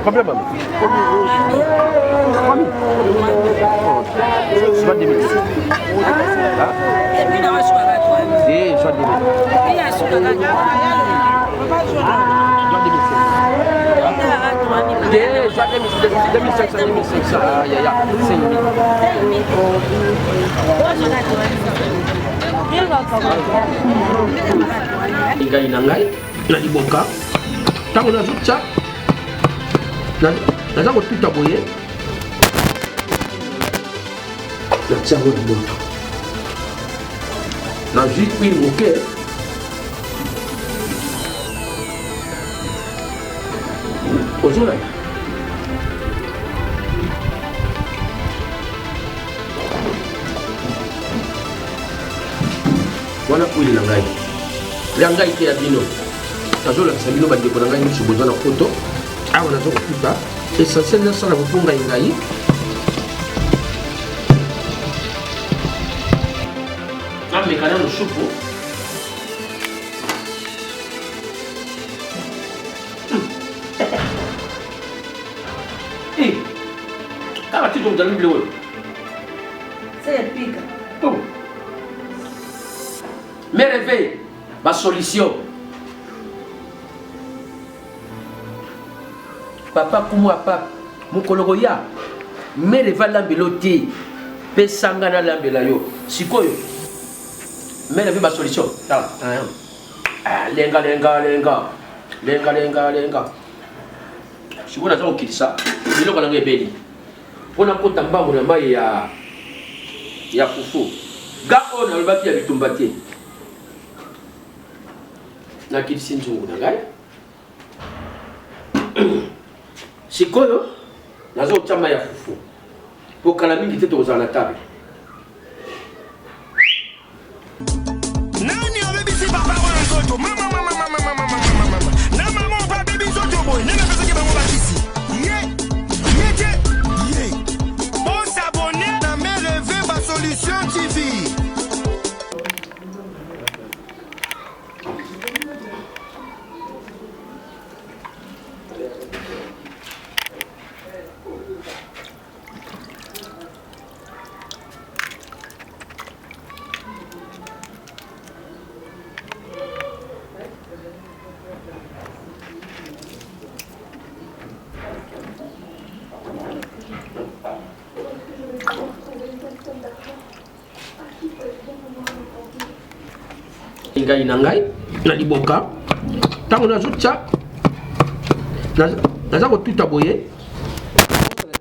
Combien même? 3000. Soit 10 000. Et soit 10 000. Déjà 2500, 2500. Aïe, aïe, 5 000. Ngai na ngai na liboka tango nazotya naza kotuta boye natya yango na moto nazwi huile moke ozolanda wana huile na ngai ya ngai te ya bino nazolakisa bino bandeko na ngai nyonso bozwa na poto awa nazo kotuta essentiel nasala kopunga ngai ameka nano supu kaka tito mozali mbile oyo merveille basolution papa kumwa papa mukoloko ya mere va lambelo te pe sanga na lambela yo sikoyo mere va solution lenga sikoyo nazo kitisa biloko nanga ebeli pona kota mbango na mai ya fufu ga ona lobaki ya bitumba te na kitisi nzungu na ngai sikoyo nazo chama ya fufu pokala mingi te tozala na table nani obebisi papa wana nzoto mama na mama pa bebi nzoto boy nana pesa bango bakisi ye bon s'abonner na Merveille ba solution TV. ngai na ngai na liboka tango nazotya naza kotuta boye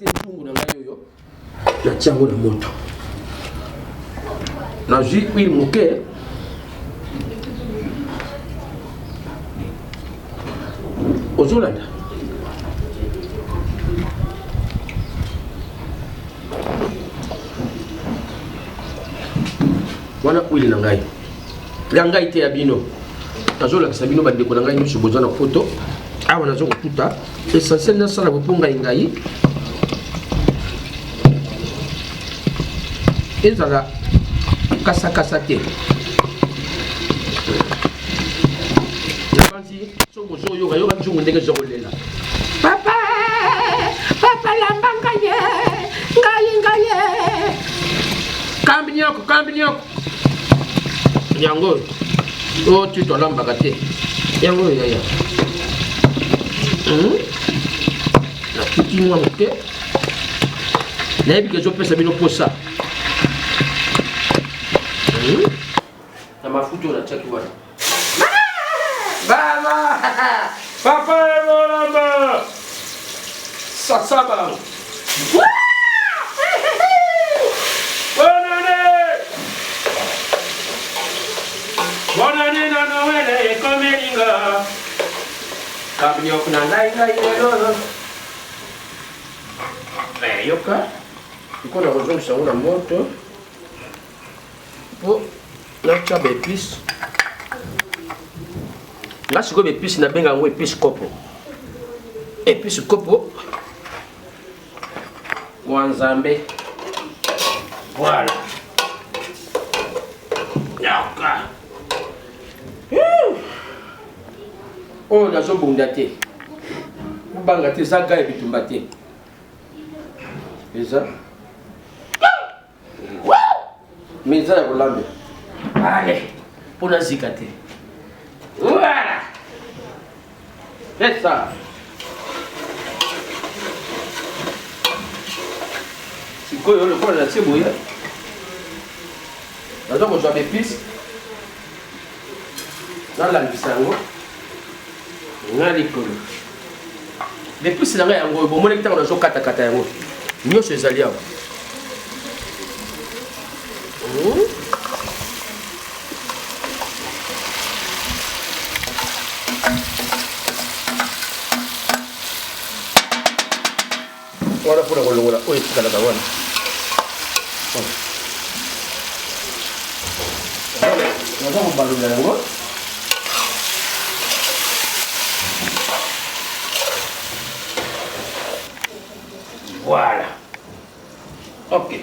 ntungu na ngai oyo natya yango na moto nazwi huile moke ozolanda wana huile na ngai ya ngai te ya bino nazolakisa bino bandeko na ngai nyonso bozwa na poto awa nazo kotuta essentiel nasala kopunga ngai ezala kasakasa te nabanzi songo zoyoka yoka nzungu ndenge zokolela papa lamba ngaye kambi nyoko yango o tito lambaka te yango yaya nakiti mwa moke nayebi ke ezopesa bino posa na mafuta oyo natiaki wana baba papa emolamba sasaba bonne année na Noël et comme elinga kabnyok na ngai lelo yoka iko na kozongisa yango na moto po natya baepice nga sikoyo baepice nabenga yango epice kopo wa nzambe voilà yoka oyo nazobunda te banga te za ga bitumba te. Eza. Mais ça ya kolambe. Allez, pour la zikate. Voilà. C'est ça. C'est quoi le point là, c'est bon. Là donc on joue épices. Dans la bisango. Na likolo. L'épice na nga yango bon mo lekita on joue kata kata yango. Nyosho ezali awa. Voilà pour le longola. Oui, c'est la gawane. On va balonger là. Voilà. Ok.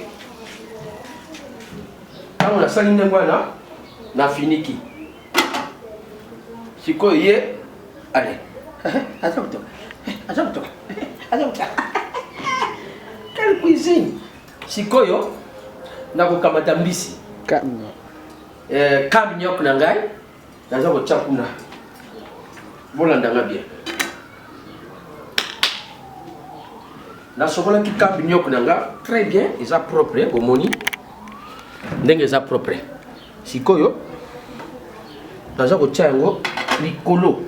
Quand on a sali ngwana na finiki. Siko ye. Allez. Attends. Quelle cuisine? Sikoyo na kokamata mbisi. Kamnyok na ngai. Naza ko chapuna. Bolanda nga bien. Na sokola ki kamnyok na nga très bien, ils sont propres au moni. Ndenge za propre. Sikoyo naza ko chango likolo.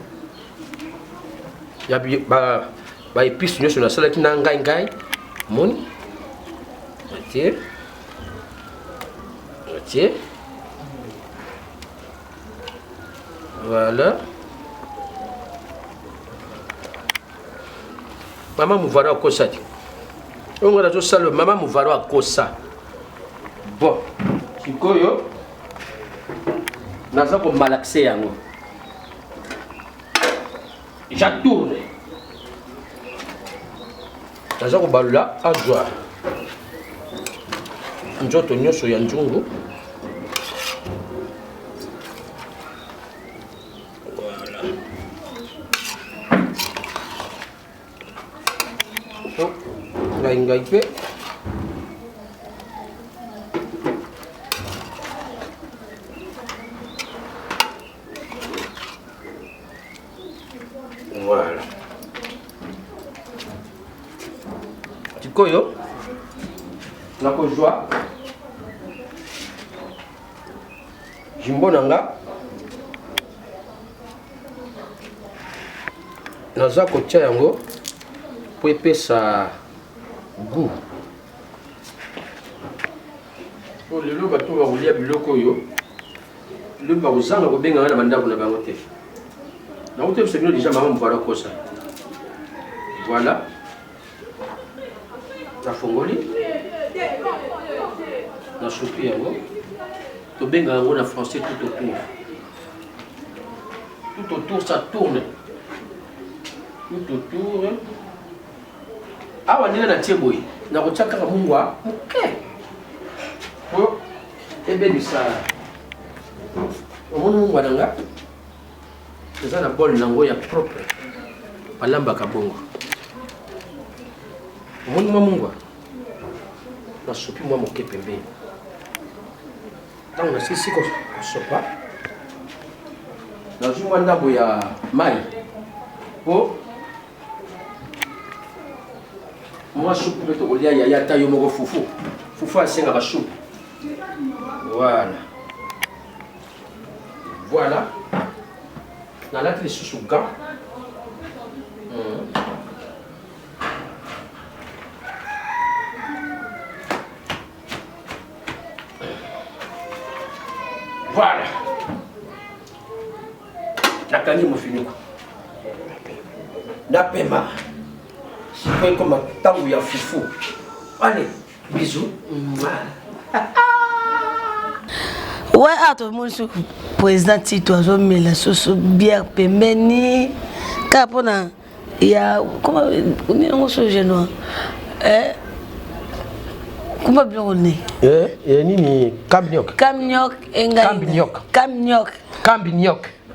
Ya ba épices nyoso na sala ki na ngai. Moni. Retire. Voilà. Maman Mouvaro a kosa. On va dire ça le maman Mouvaro a kosa. Bon. Sikoyo. Naza ko malaxer yango. J'atourne. Naza ko balula azwa. Njoto nyosho ya njungu. Voilà. Oh, la ingaipe. Voilà. Tikoyo. Nako joie. Jimbo nanga. Naza kotia yango po epesa goût. Oh lelo bato ba kolia biloko yo. Le ba kozanga ko benga na bandako na bango te. Na ote c'est bien déjà maman Mouvaro kosa. Voilà. La fongoli. Na chopi yango. To benga yango na français tout autour. Tout autour ça tourne. Tout autour. Awa ndenge na tie boye. Na ko tiaka mungwa. OK. Oh. Ebe bisa. Omona mungwa nanga. Eza na bol nango ya propre. Balamba kabongo. Omona mungwa. Na sopi mwa moke pembeni. Tant on a ici qu'on sopa. Dans une ndambo ya mai. Po. Moi soupe peut to lia ya tayo moko fufu. Fufu asenga ba soupe. Voilà. Voilà. Na la tele sous gant. Voilà. Nakani mofiniko. Napema. C'est comme un tango ya fufu. Allez, bisous. Ouais, attends, mon président Tito a mis la sauce bière pembeni. Capona, il y a comment on est en génois. Comment bien on est? Nini Kamnyok. Kamnyok.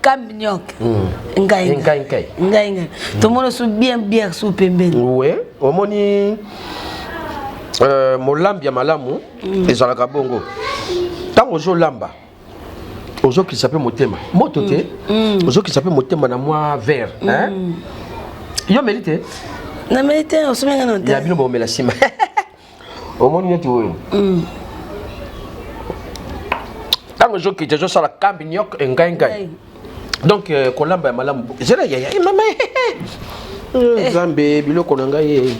Cambignok. Ngai. Tout le monde sous bien sous pembeni. Oui, au moni molambi ya malamu ezalaka bongo. Tango zo lamba. Ozo qui s'appelle motema. Motote. Ozo qui s'appelle motema na moi vert, hein? Yo mérité. Na mérité o somenga non. Ya bino bo mela sima. Au moni yetu wo. Tango zo qui je sala cambignok ngai. Donc kolamba ya malamu. Zera ya mama. Zambe biloko na ngai.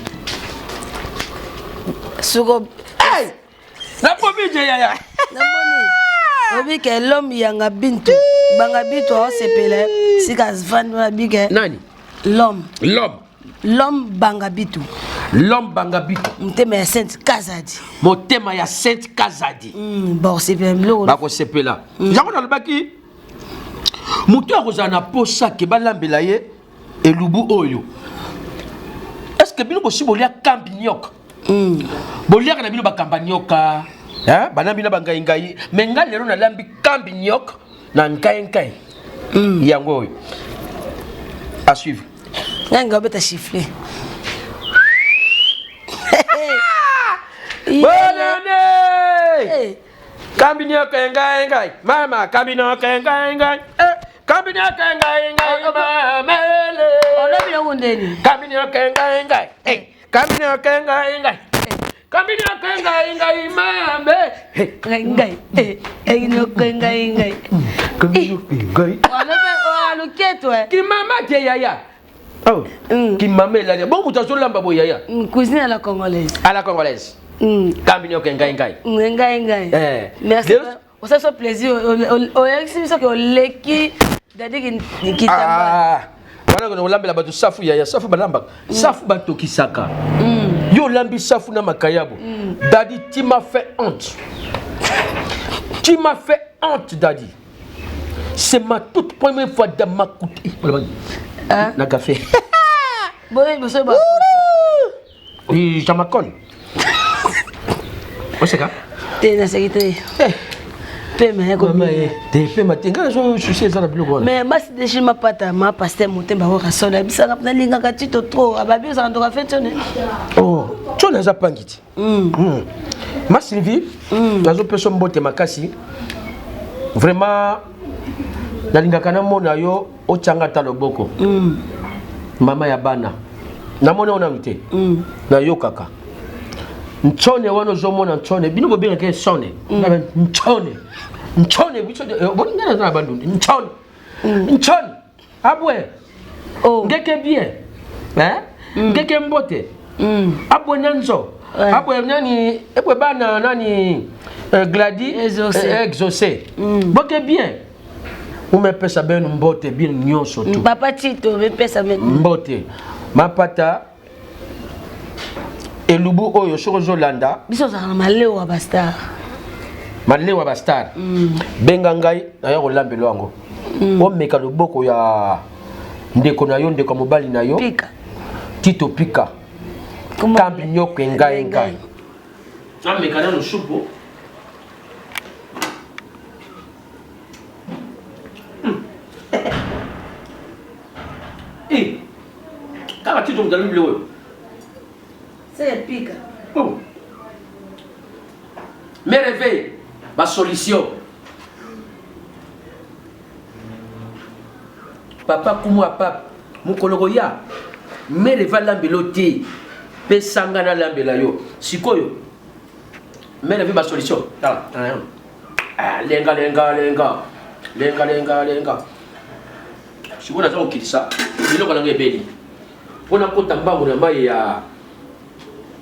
Sugo. Hey! La pomme ya. Obi ke l'homme yanga bintu. Banga bintu o sepele. Sika zvanu na bige. Nani? L'homme banga bitu. L'homme banga bitu. Motema ya Sainte Kazadi. Motema ya Sainte Kazadi. Bon sepele mlo. Bako sepela. Yango na lobaki. Mutu akozana posa ke balambela ye elubu oyo. Est-ce que bino possible ya cambignok? Bolia kana bino bakamba nyoka. Hein? Bana bino bangai ngai. Menga lero na lambi cambignok na nkai. Yango. À suivre. Nanga beta chiffrer. Bonne. Cambignok ngai. Mama cambignok ngai. Cambignok ngai mamele. Ona bino wondeni. Cambignok ngai. Cambignok ngai. Cambignok ngai mambe. Ngai. Ngai. Ono keto Ki mama te yaya. Oh. Ki mama la. Bon muta so lamba bo yaya. Cuisine à la congolaise. À la congolaise. Cambignok ngai. Ngai. Merci. On se fait plaisir. On explique que leki dadi ki tamba. Wana ko lamba la batu safu yaya, safu balamba. Safu bato kisaka. Yo lambi safu na makayabo. Dadi tu m'as fait honte. Tu m'as fait honte Dadi. C'est ma toute première fois dans ma coûté. Na café. Bon, monsieur ba. Oui, Jamakon. O seka? Te na sécurité. Pema ko mais te pema tenga zo sushi za na biloko wana. Mais basi de shima pata ma pasteur motemba ko rasola bisanga na linga ka tito trop ababi za ndo ka fetone. Oh, tu na za pangiti. Ma Sylvie, nazo peso mbote makasi. Vraiment na linga kana mona yo o changa ta loboko. Mama ya bana. Na mona ona mite. Na yo kaka. Nchone wano zomona nchone bino bobinga ke sone. Nchone bicho boningana za bandu. Nchone. Abwe. Oh. Ngeke bien. Ngeke mbote. Abwe nanzo. Abwe nani ebwe bana nani Gladi exaucé. Boke bien. Ume pesa ben mbote bien nyonso tu. Papa Tito me pesa ben mbote. Mapata elubu oyo soko zolanda. Biso za malewa bastar. Malewa bastar. Benga ngai na yo lambelo yango. O meka loboko ya ndeko na yo ndeko mobali na yo. Pika. Tito Pika. Cambignok ngai. Na meka na no supu. Kama Tito mdalimi leo. C'est Pika. Oh. Me réveille, ma solution. Papa kumwa papa, mukologoya. Me réveille l'ambeloti. Pe sangana l'ambela yo. Sikoyo. Me réveille ma solution. Lenga. Sikoyo nazo okilisa. Biloko nanga ebeli. Pona kota mbango na mai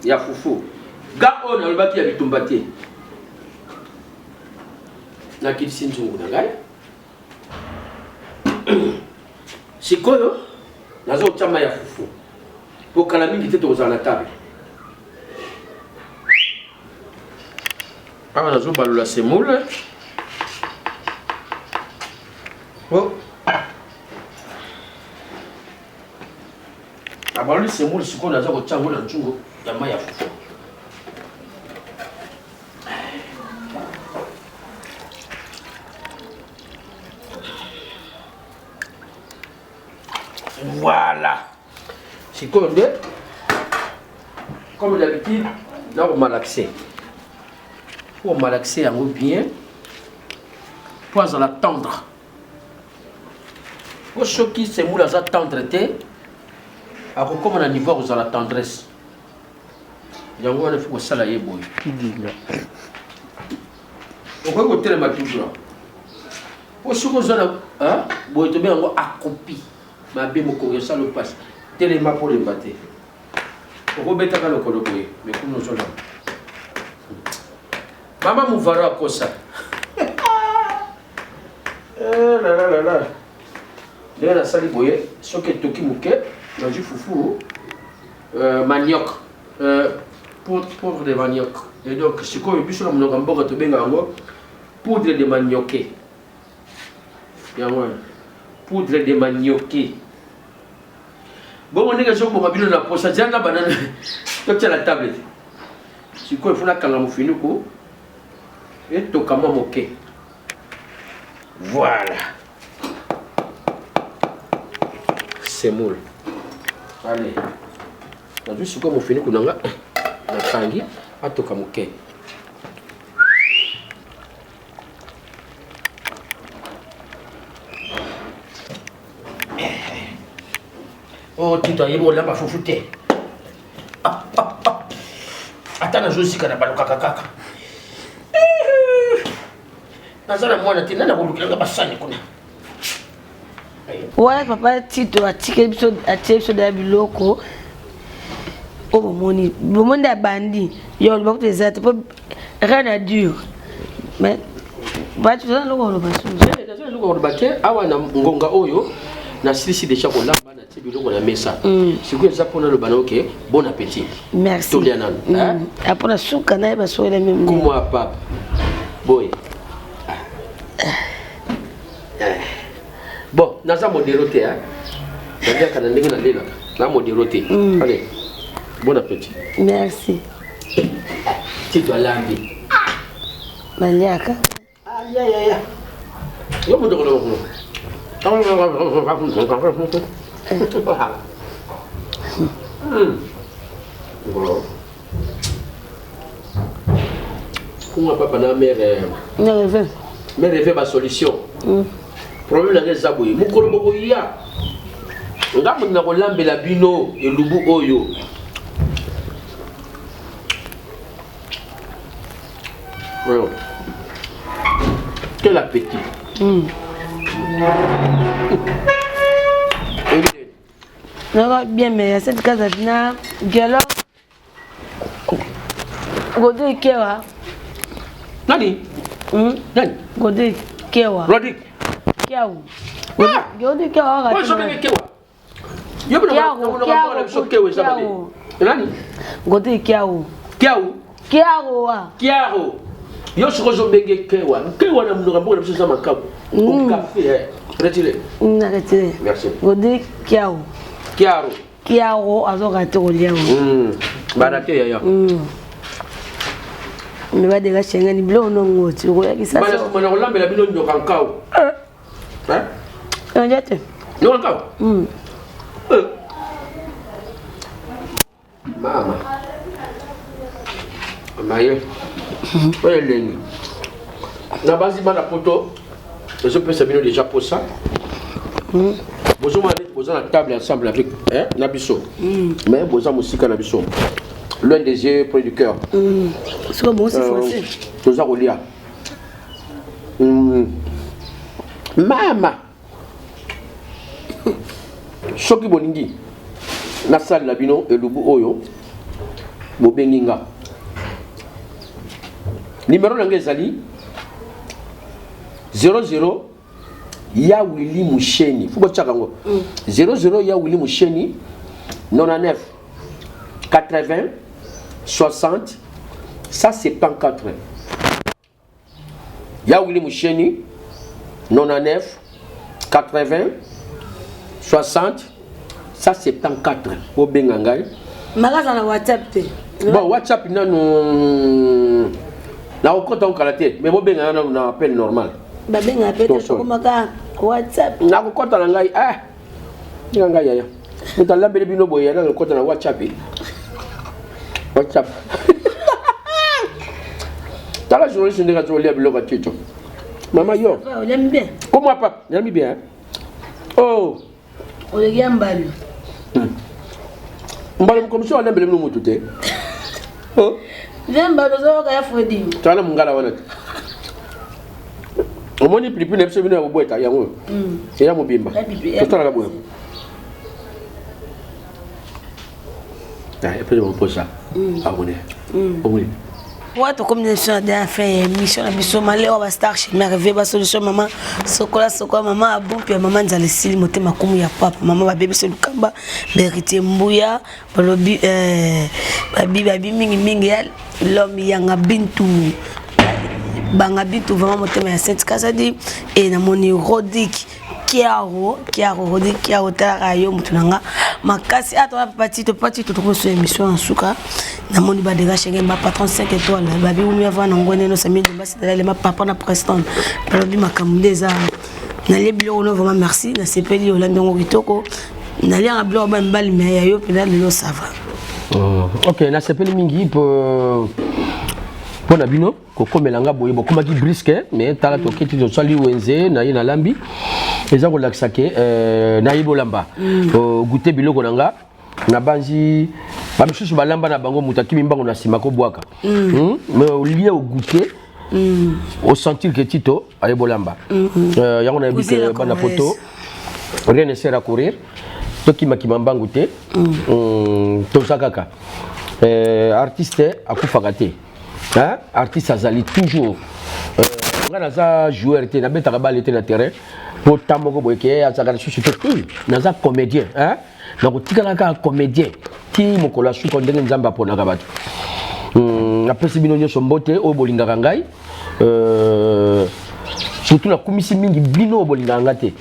ya fufu. Ga on alobaki ya bitumba te. Na kilisi nzungu na ngai. Sikoyo nazo chama ya fufu. Po kala mingi te toza na table. Awa nazo balula semoule. Oh. Abalu semoule sikoyo nazo ko chango na nzungu ya mai ya fufu. Voilà. C'est comme d'habitude, là on malaxer. Pour malaxer en bien, pour l'attendre. Pour ceux qui se moulent à tendre, alors comme on a niveau aux la tendresse. Il y a un peu de salaire boy. On peut côté le matou. Pour ceux qui ont un boy de bien accroupi. Ma bien me courir ça le passe. Téléma pour les battre. On peut mettre le colo boy. Mais comme nous sommes là. Maman mouvara à cause ça. Là. Il y a la salle boy. Ce qui est toki mouké. Il y a du foufou. Manioc. Poudre de manioc. Et donc, c'est quoi le plus sur mon rambo de Bengango? Poudre de manioqué. Poudre de manioqué. Bon, on est que je vous mobile la poche. J'ai la banane. Tu as la tablette. C'est quoi il faut la calme fini quoi? Et tu as moqué. Voilà. C'est moule. Allez. Aujourd'hui, c'est comme on finit qu'on a un tangi à tout comme ok. Oh, tu dois y aller là, ma foufoute. Attends, je suis quand même pas kaka. Nazana moi na tina na bolukira basani kuna. Ouais, papa, Tito a tiré l'épisode de Biloko. Oh, mon monde a bandi. Yo, le beaucoup des autres, rien à dur. Mais, bah, tu sais, le gros, le gros, awa na ngonga oyo na sisi déjà ko lamba na tibilo ko na mesa. Si ku ça pour le banoke, bon appétit. Merci. Après la souka na ba so le même. Comment papa? Boy. Bon, naza modéroté hein. Nadia kana ndenge na lela. Na modéroté. Allez. Bon appétit. Merci. Tu dois lambi. Maliaka. Aïe. Yo mo ndoko ndoko. Comment papa na mère mère fait ma solution. Problème na zaboyi. Mukolo moko ya. Ngamu na ko lambela bino elubu oyo. Voilà. Quel appétit. Non, bien, mais cette case là, Galo. Godé Kewa. Nani? Nani? Godé Kewa. Rodrigue. Kewa. Godé Kewa. Moi, je vais Kewa. Yo, Nani? Godé Kewa. Kiaro. Yo suis benge Kewa. Kewa na mnoga mboka na sama kabu. Au café. Retirez. Retirez. Merci. Godé Kiaro. Kiaro azokate oliao. Barate ya. Mais va déjà chenga ni blo no ngoti. Oya ça. Bana kuma na olambela bino nyoka nkao. Hein? On jette. Nyoka nkao. Mama. Maye. Oye lengi. Na basi bana poto. Je peux savoir déjà pour ça. Vous la table ensemble avec Nabiso. Mais vous avez aussi Nabiso. L'un des yeux près du cœur. C'est comme c'est français. Nous avons lié. Mama. Choki boningi. Nasal labino et lubu oyo. Bobenginga. Numéro d'Angezali 00 ya Willy Moucheni. Faut que 00 ya Willy Moucheni 99 80 60 174. Ya Willy Moucheni 99 80 60 174. Au Bengangai. Magasin na WhatsApp te. Bon, WhatsApp non. Na okota ukalate, mais bo benga na appel normal. Ba benga appel to komaka WhatsApp. Na okota na ngai Nganga yaya. Mutala bele bino boya na kota na WhatsApp. WhatsApp. Tala journaliste ndeka to lia biloko tito. Maman yo. On l'aime bien. Comment papa? J'aime bien. Oh. On le gagne balle. Mbalo comme ça on aime le mutu te. Oh. J'aime balle zo ka ya fodi. Tala mungala wana. Omoni plipi na biso bino ya boboeta yango. Ya mobimba. Totala la boya. Ah, et puis on pose ça. Abonné. Abonné. Ouais, tu comme l'émission a fait émission la mission malé on va star chez merveille ba solution maman sokola maman bon puis maman nzale sili motema kumu ya papa maman ba bébé selukamba berité mbuya balobi babi mingi ya l'homme yanga bintu banga bintu vraiment motema ya Sainte Kazadi et na moni Rodic Kiaro Rodic Kiaro tala yo mutunanga makasi atwa pati to ko so émission en suka na moni ba dega chez ma patron 5 étoiles ba bi umi avant ngone no sami de basi de ma papa na Preston balobi makamudeza na lebilo no vraiment merci na sepeli olando ngokitoko na lia blo ba mbali me ya yo pena lelo ça va. OK na sepeli mingi pour pona bino ko komelanga boye bokoma ki brisque mais tala to kiti to sali wenze na yina lambi eza ko laksake na yibolamba goûter biloko nanga na banzi ba misusu balamba na bango mutaki mimbango na sima ko bwaka mais au lieu au goûter au sentir que tito ayibolamba yango na bité bana poto rien ne sert à courir to ki makimamba ngouté to sakaka artiste akufaka te. Hein? Artiste azali toujours naza joueur te na betaka bale te na terrain po tamoko boyeke azaka susu te naza comédien hein na kotikala ka comédien ti mokola su ko ndenge nzamba pona ka bato apesi bino nyonso mbote o bolingaka ngai surtout na kumisi mingi bino o bolingaka nga te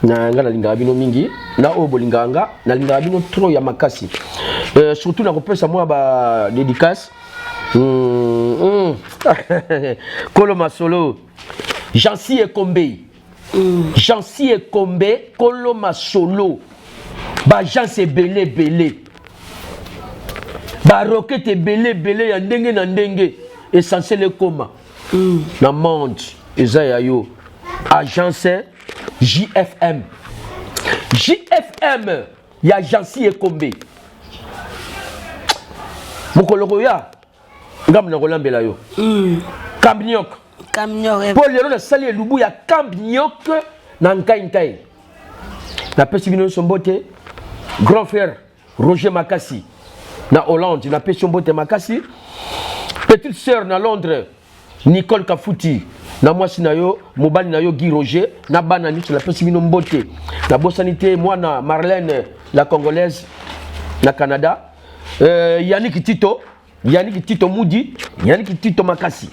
na nga na lingaka bino mingi na o bolingaka nga na lingaka bino trop ya makasi surtout na kopesa moi ba dédicace Kolo Masolo Jansi Ekombe Jansi Ekombe Kolo Masolo ba Jansi belé ba roquette belé ya ndenge na ndenge essentiel ekoma na monde eza ya yo agence JFM ya Jansi Ekombe Mokolo ya ngam na kolambela yo Cambinyok pour lelo na sali elubu ya Cambinyok na nkai na pesi bino sombote grand frère Roger Makasi na Hollande na pesi sombote Makasi petite sœur na Londres Nicole Kafuti na mwasi na yo mobali na yo Guy Roger na bana nitu na pesi bino mbote na bosanité mwana Marlène la congolaise na Canada Yannick Tito Moudi, Yannick Tito Makasi.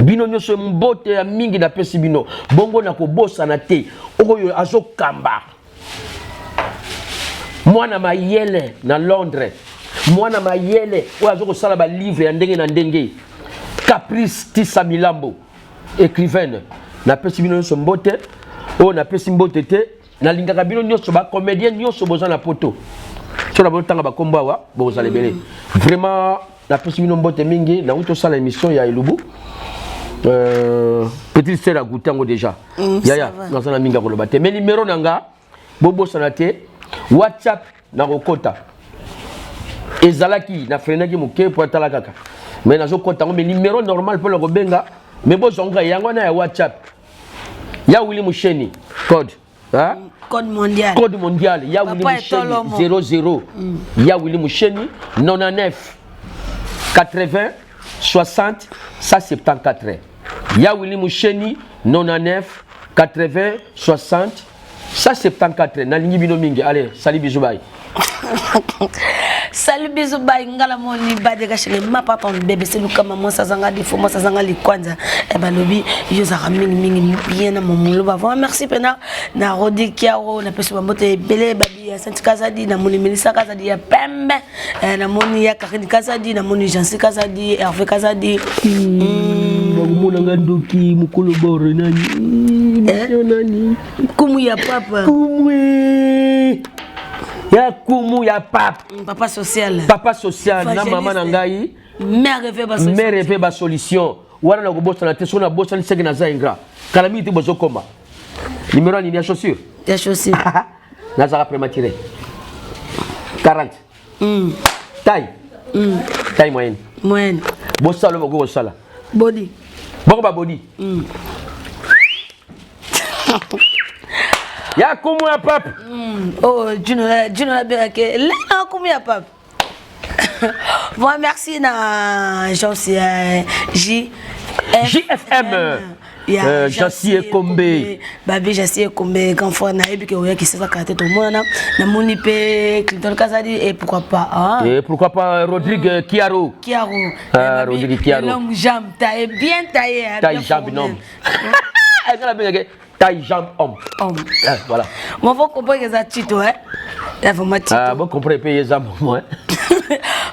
Bino nyonso mbote ya mingi na pesi bino. Bongo na kobosa na te. Oyo azo kamba. Mwana mayele na Londres. Mwana mayele oyo azo kosala ba livre ya ndenge na ndenge. Caprice Tissa Milambo, écrivaine. Na pesi bino nyonso mbote. Oyo na pesi mbote te. Na lingaka bino nyonso ba comédien nyonso boza na poto. Sur la bonne temps ba komba wa bon za lebele vraiment la possibilité mbote mingi na uto sala émission ya Elubu petite sœur a goûté ngo déjà ya na sana minga ko lobate mais numéro nanga bobo sanate WhatsApp na kokota ezalaki na frenaki muke po tala kaka mais na zo kota ngo mais numéro normal pour le kobenga mais bo zonga yango na ya WhatsApp ya Willy Musheni code hein Code mondial. Ya Willy Musheni 00. Ya Willy Musheni 99 80 60 174. Ya Willy Musheni 99 80 60 174. Nalingi bino mingi. Allez, salut bisous bye. Salut bisous bye ngala moni badega chez ma papa bébé c'est Luka maman ça zanga des fois moi ça zanga li kwanza e ba lobi yo za mingi bien na momulo ba vraiment merci pena na Rodi Kiaro na peso mbote belé babi ya Sainte Kazadi na moni Melissa Kazadi ya pembe na moni ya Karine Kazadi na moni Jansi Kazadi Hervé Kazadi bakomona nga ndoki mokolo bore nani nani kumu ya papa kumu ya papa papa social na mama na ngai mère rêvé ba solution wana na kobosana te sona bosana seke na za ingra kala minute bozokoma numéro ni ya chaussure nazaka prématuré 40 taille moyenne bosala boko bosala body boko ba body ya kumu ya papa oh Juno la berake là kumu ya papa bon merci na JFM Jassi Kombe babi Jassi Kombe quand fois na ebi ke oya ki sasa kate to mona na moni pe Clinton Kazadi et pourquoi pas et pourquoi pas Rodrigue Kiaro Rodrigue Kiaro longue jambe taille bien taillé taille jambe homme taille jambe homme voilà moi faut comprendre que ça tito la formatique bon comprendre payer ça moi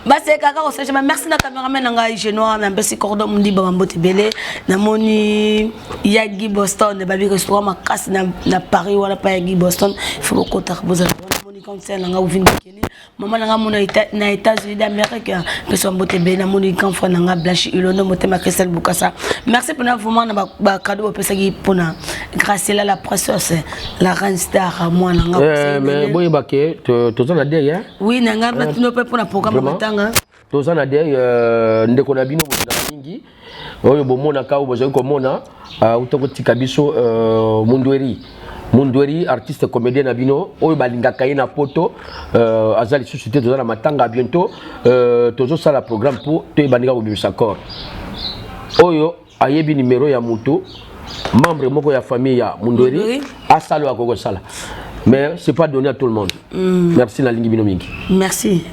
bah c'est kaka on sait merci na cameraman nga Genoa na mbesi cordon mundi ba mbote belé na moni Yagi Boston babi restaurant makasi na Paris wala pa Yagi Boston il faut ko ta boza moni comme ça nga uvindi keli maman nga mona na États-Unis d'Amérique que so mbote belé na moni quand fois nga Blanche Ilono motema Christelle Bukasa merci pour na vraiment na ba cadeau pesa ki pona grâce à la princesse la reine star moi nga mais boy baké to zona derrière oui nga matino pe pour na programme matanga tozana derrière ndeko na bino na mingi oyo bomona ka obozo komona utokotika biso Mundweri artiste comédien na bino oyo balingaka ye na poto azali société tozana matanga bientôt tozo sala programme pour to bandika ko bimisa corps oyo ayebi numéro ya muto membre moko ya famille ya Mundweri asalo akoko sala mais c'est pas donné à tout le monde merci na lingi bino mingi merci.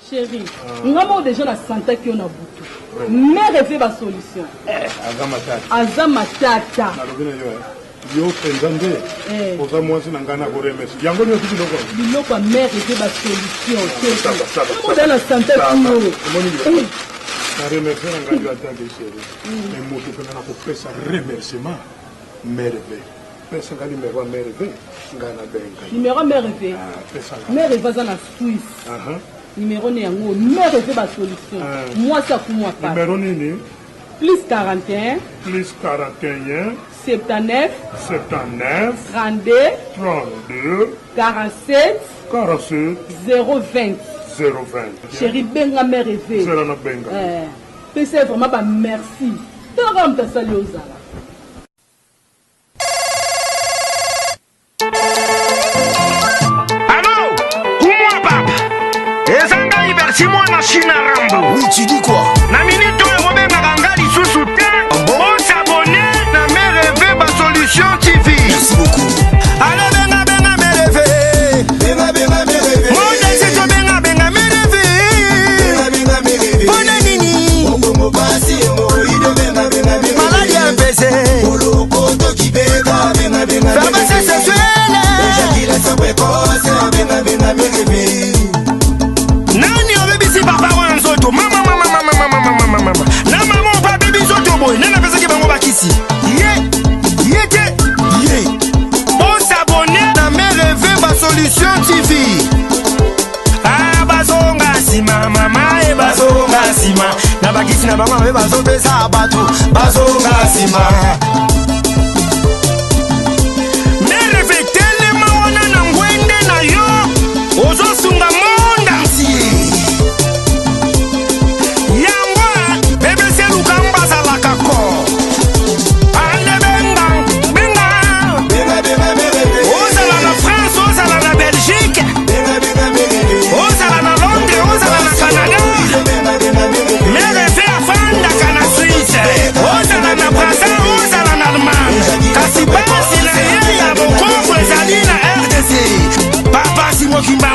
Chérie, nous avons déjà la santé qui on a beaucoup. Mais rêver ma solution. Azama tata. Yo pendande. Oza mwasi na ngana ko remercie. Yango ni otuki loko. Biloko a mère rêver ma solution. Nous avons la santé qui on. Na remercie na ngana tata chérie. Et moto kana na ko pesa remerciement. Mère rêver. Pesa ngani numéro mère rêver. Ngana benga. Numéro mère rêver. Mère rêver za na Suisse. Numéro ni yango mère rêver ma solution. Moi ça pour moi pas. Numéro nini? Plus 41 79 32 47 020. Chérie benga mère rêver. C'est vraiment ba merci. Taram ta salioza. Allô, comment papa? Ezanga iberti moi na China Rambo. Oui, tu dis quoi? Na minute obenga gangali susu te. On s'abonne na Mère Rêvé ba solution TV. Merci beaucoup. Allô benga Mère Rêvé. Benga Mère Rêvé. Mon désir to benga Mère Rêvé. Benga Mère Rêvé. Bona nini? Bongo basi mo ido benga Mère Rêvé. Maladi a pesé. Polo koto kibeka benga Mère Rêvé. Femme sexuelle. Jackie la sobre cose benga Mère Rêvé. Nani obebisi papa wanzoto mama na mama papa bibi zoto boy nana pesa ke bango bakisi yete on s'abonne na Mère Rêvé ba solution TV bazonga sima mama e bazonga sima na bakisi na bango bazopesa bato bazonga sima